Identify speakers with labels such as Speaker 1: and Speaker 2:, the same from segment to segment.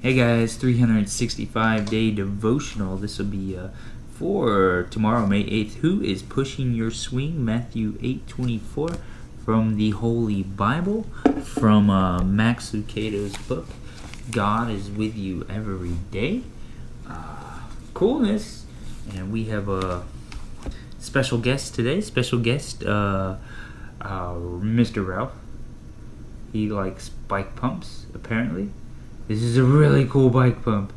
Speaker 1: Hey guys, 365-day devotional. This will be for tomorrow, May 8th. Who is pushing your swing? Matthew 8:24 from the Holy Bible, from Max Lucado's book. God is with you every day. Coolness. And we have a special guest today. Special guest, Mr. Ralph. He likes bike pumps, apparently. This is a really cool bike pump.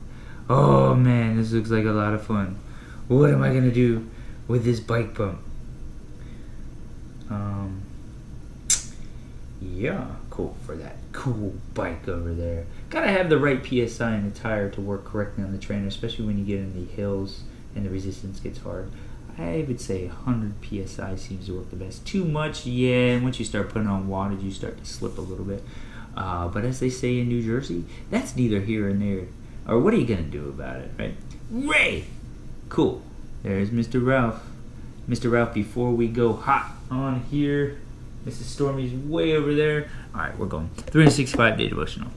Speaker 1: Oh man, this looks like a lot of fun. What am I gonna do with this bike pump? Yeah, cool for that cool bike over there. Gotta have the right PSI in the tire to work correctly on the trainer, especially when you get in the hills and the resistance gets hard. I would say 100 PSI seems to work the best. Too much, yeah, once you start putting on wattage, you start to slip a little bit. But as they say in New Jersey, that's neither here nor there. Or what are you going to do about it, right? Ray! Cool. There's Mr. Ralph. Mr. Ralph, before we go hot on here, Mrs. Stormy's way over there. Alright, we're going. 365-day devotional.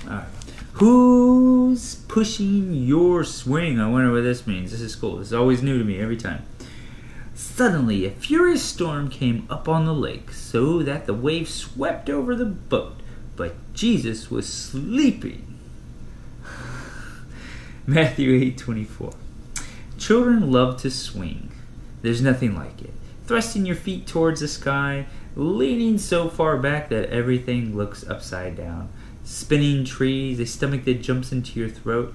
Speaker 1: Alright. Who's pushing your swing? I wonder what this means. This is cool. This is always new to me every time. Suddenly, a furious storm came up on the lake, so that the waves swept over the boat. But Jesus was sleeping. Matthew 8:24. Children love to swing. There's nothing like it. Thrusting your feet towards the sky, leaning so far back that everything looks upside down. Spinning trees, a stomach that jumps into your throat.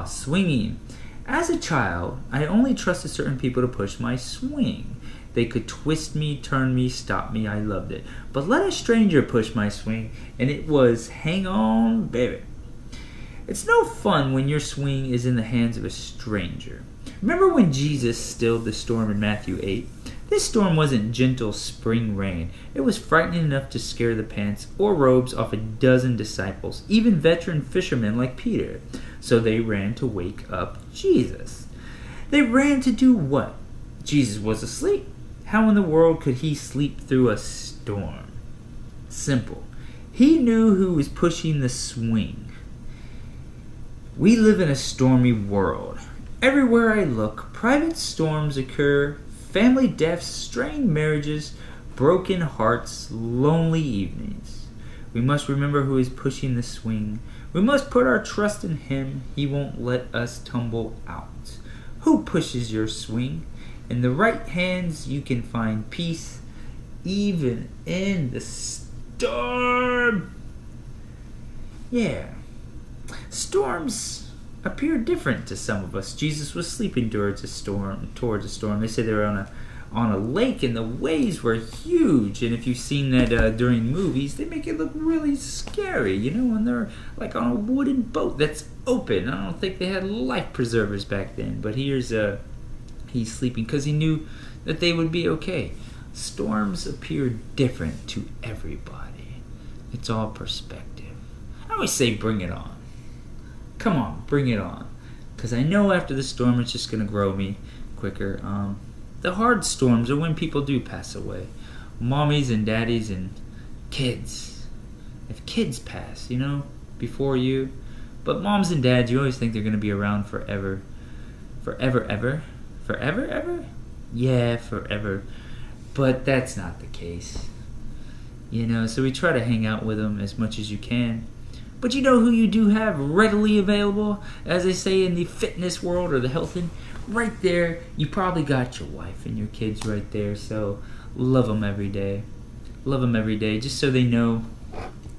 Speaker 1: Swinging. As a child, I only trusted certain people to push my swing. They could twist me, turn me, stop me. I loved it. But let a stranger push my swing, and it was hang on, baby. It's no fun when your swing is in the hands of a stranger. Remember when Jesus stilled the storm in Matthew 8? This storm wasn't gentle spring rain. It was frightening enough to scare the pants or robes off a dozen disciples, even veteran fishermen like Peter. So they ran to wake up Jesus. They ran to do what? Jesus was asleep. How in the world could he sleep through a storm? Simple. He knew who was pushing the swing. We live in a stormy world. Everywhere I look, private storms occur. Family deaths, strained marriages, broken hearts, lonely evenings. We must remember who is pushing the swing. We must put our trust in him. He won't let us tumble out. Who pushes your swing? In the right hands you can find peace, even in the storm. Yeah. Storms appear different to some of us. Jesus was sleeping towards a storm. They say they were on a lake and the waves were huge. And if you've seen that during movies, they make it look really scary, when they're like on a wooden boat that's open. I don't think they had life preservers back then. But he's sleeping because he knew that they would be okay. Storms appear different to everybody. It's all perspective. I always say bring it on. Come on, bring it on. Because I know after the storm it's just going to grow me quicker. The hard storms are when people do pass away. Mommies and daddies and kids. If kids pass, before you. But moms and dads, you always think they're going to be around forever. Forever, ever? Forever, ever? Yeah, forever. But that's not the case. So we try to hang out with them as much as you can. But you know who you do have readily available, as they say in the fitness world or the health end? Right there, you probably got your wife and your kids right there. So love them every day. Love them every day, just so they know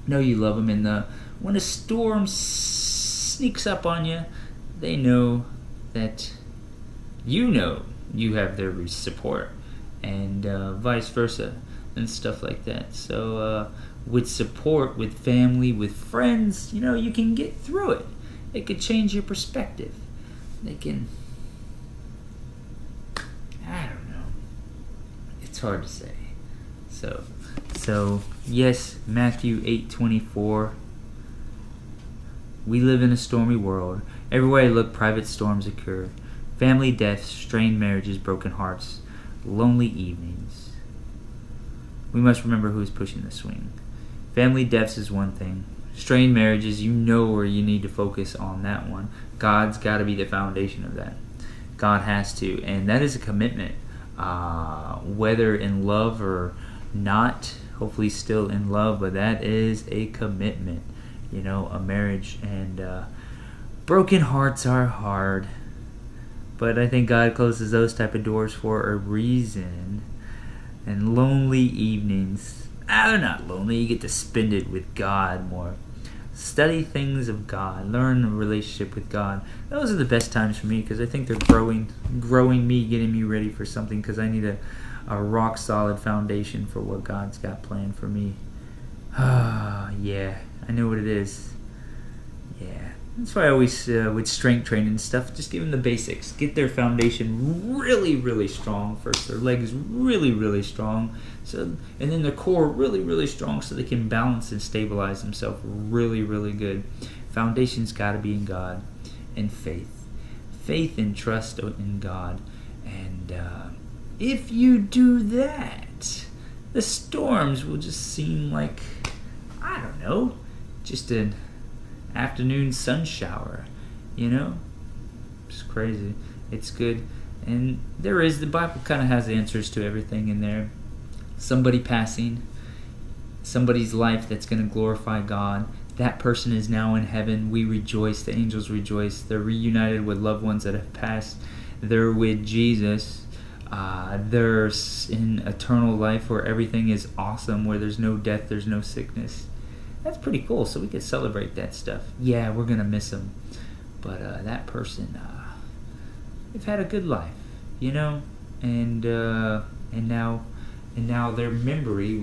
Speaker 1: you love them. And when a storm sneaks up on you, they know that you have their support, and vice versa, and stuff like that. So with support, with family, with friends, you can get through it. It could change your perspective. They can, I don't know. It's hard to say. So yes, Matthew 8:24. We live in a stormy world. Everywhere I look, private storms occur. Family deaths, strained marriages, broken hearts, lonely evenings. We must remember who is pushing the swing. Family deaths is one thing. Strained marriages, you know where you need to focus on that one. God's got to be the foundation of that. God has to, and that is a commitment. Whether in love or not, hopefully still in love, but that is a commitment. A marriage, and broken hearts are hard, but I think God closes those type of doors for a reason. And lonely evenings, they're not lonely. You get to spend it with God more. Study things of God, learn a relationship with God. Those are the best times for me, because I think they're growing me, getting me ready for something, because I need a rock solid foundation for what God's got planned for me. Yeah, I know what it is. Yeah, that's why I always with strength training and stuff, just give them the basics. Get their foundation really, really strong first. Their legs really, really strong, and then their core really, really strong, so they can balance and stabilize themselves really, really good. Foundation's got to be in God and faith and trust in God. And if you do that, the storms will just seem like, I don't know, just an afternoon sun shower, It's crazy. It's good. And the Bible kind of has answers to everything in there. Somebody passing, somebody's life that's going to glorify God. That person is now in heaven. We rejoice. The angels rejoice. They're reunited with loved ones that have passed. They're with Jesus. They're in eternal life where everything is awesome, where there's no death, there's no sickness. That's pretty cool, so we can celebrate that stuff. Yeah, we're going to miss them. But that person, they've had a good life, and now their memory,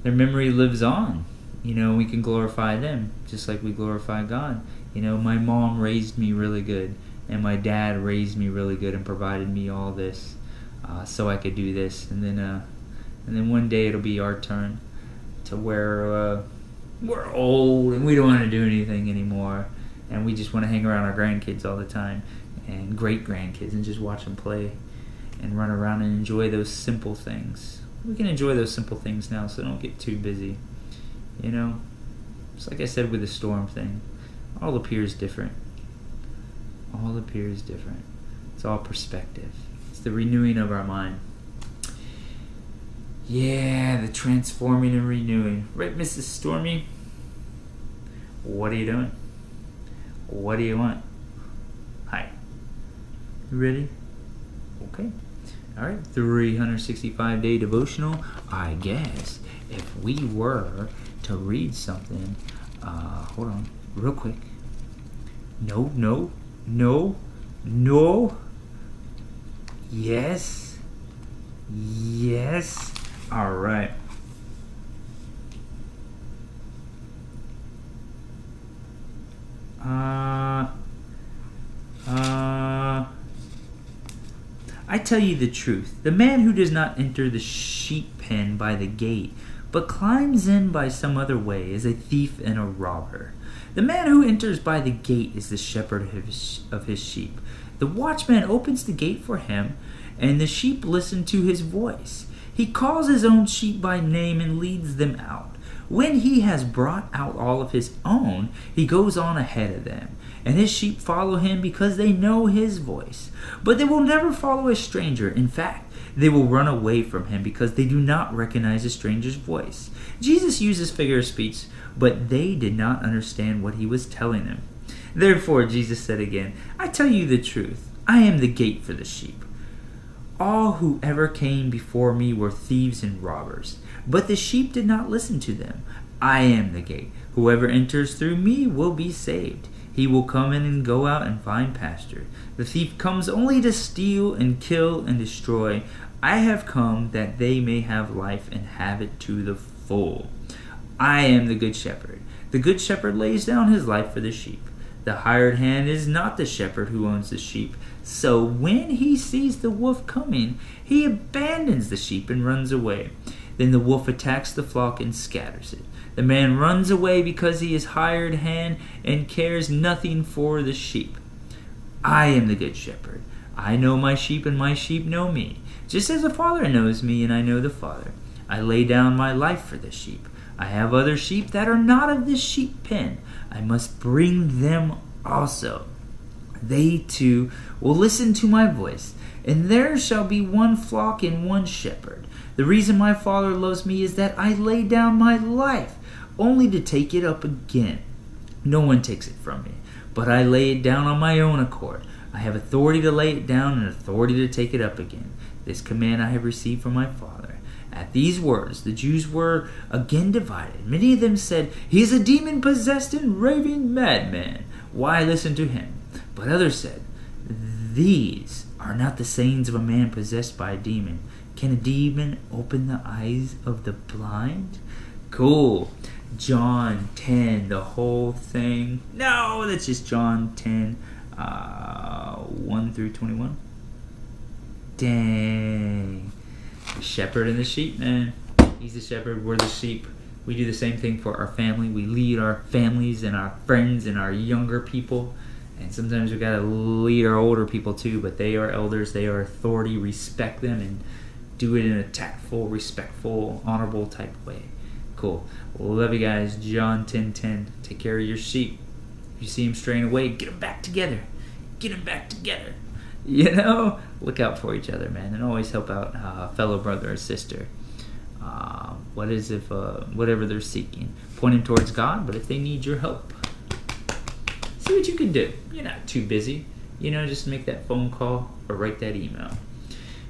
Speaker 1: their memory lives on. We can glorify them just like we glorify God. My mom raised me really good, and my dad raised me really good and provided me all this, so I could do this. And then one day it'll be our turn, to where we're old and we don't want to do anything anymore, and we just want to hang around our grandkids all the time, and great grandkids, and just watch them play and run around and enjoy those simple things. We can enjoy those simple things now, so don't get too busy. Just like I said with the storm thing, all appears different. It's all perspective. It's the renewing of our mind. Yeah, the transforming and renewing. Right, Mrs. Stormy? What are you doing? What do you want? Hi. You ready? Okay. Alright, 365-day devotional. I guess if we were to read something, hold on, real quick. No. Yes. All right. I tell you the truth. The man who does not enter the sheep pen by the gate, but climbs in by some other way, is a thief and a robber. The man who enters by the gate is the shepherd of his sheep. The watchman opens the gate for him, and the sheep listen to his voice. He calls his own sheep by name and leads them out. When he has brought out all of his own, he goes on ahead of them, and his sheep follow him because they know his voice. But they will never follow a stranger. In fact, they will run away from him because they do not recognize a stranger's voice. Jesus uses figure of speech, but they did not understand what he was telling them. Therefore, Jesus said again, I tell you the truth. I am the gate for the sheep. All who ever came before me were thieves and robbers, but the sheep did not listen to them. I am the gate. Whoever enters through me will be saved. He will come in and go out and find pasture. The thief comes only to steal and kill and destroy. I have come that they may have life and have it to the full. I am the good shepherd. The good shepherd lays down his life for the sheep. The hired hand is not the shepherd who owns the sheep. So when he sees the wolf coming, he abandons the sheep and runs away. Then the wolf attacks the flock and scatters it. The man runs away because he is hired hand and cares nothing for the sheep. I am the good shepherd. I know my sheep and my sheep know me. Just as the Father knows me and I know the Father. I lay down my life for the sheep. I have other sheep that are not of this sheep pen. I must bring them also. They too will listen to my voice, and there shall be one flock and one shepherd. The reason my Father loves me is that I lay down my life, only to take it up again. No one takes it from me, but I lay it down on my own accord. I have authority to lay it down and authority to take it up again. This command I have received from my Father. At these words, the Jews were again divided. Many of them said, He is a demon-possessed and raving madman. Why listen to him? But others said, These are not the sayings of a man possessed by a demon. Can a demon open the eyes of the blind? Cool. John 10, the whole thing. No, that's just John 10, 1 through 21. Dang. The shepherd and the sheep, man. He's the shepherd, we're the sheep. We do the same thing for our family. We lead our families and our friends and our younger people. And sometimes we gotta lead our older people too, but they are elders, they are authority. Respect them and do it in a tactful, respectful, honorable type way. Cool. Well, love you guys. John 10:10. Take care of your sheep. If you see them straying away, get them back together. Get them back together. You know, look out for each other, man, and always help out a fellow brother or sister. Whatever they're seeking, point them towards God. But if they need your help, see what you can do. You're not too busy, just make that phone call or write that email.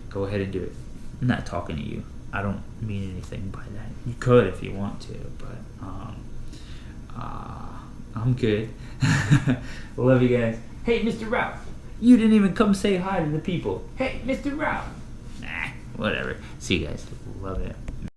Speaker 1: Go ahead and do it. I'm not talking to you. I don't mean anything by that. You could if you want to, but I'm good. Love you guys. Hey, Mr. Ralph, you didn't even come say hi to the people. Hey, Mr. Ralph. Nah, whatever. See you guys. Love it.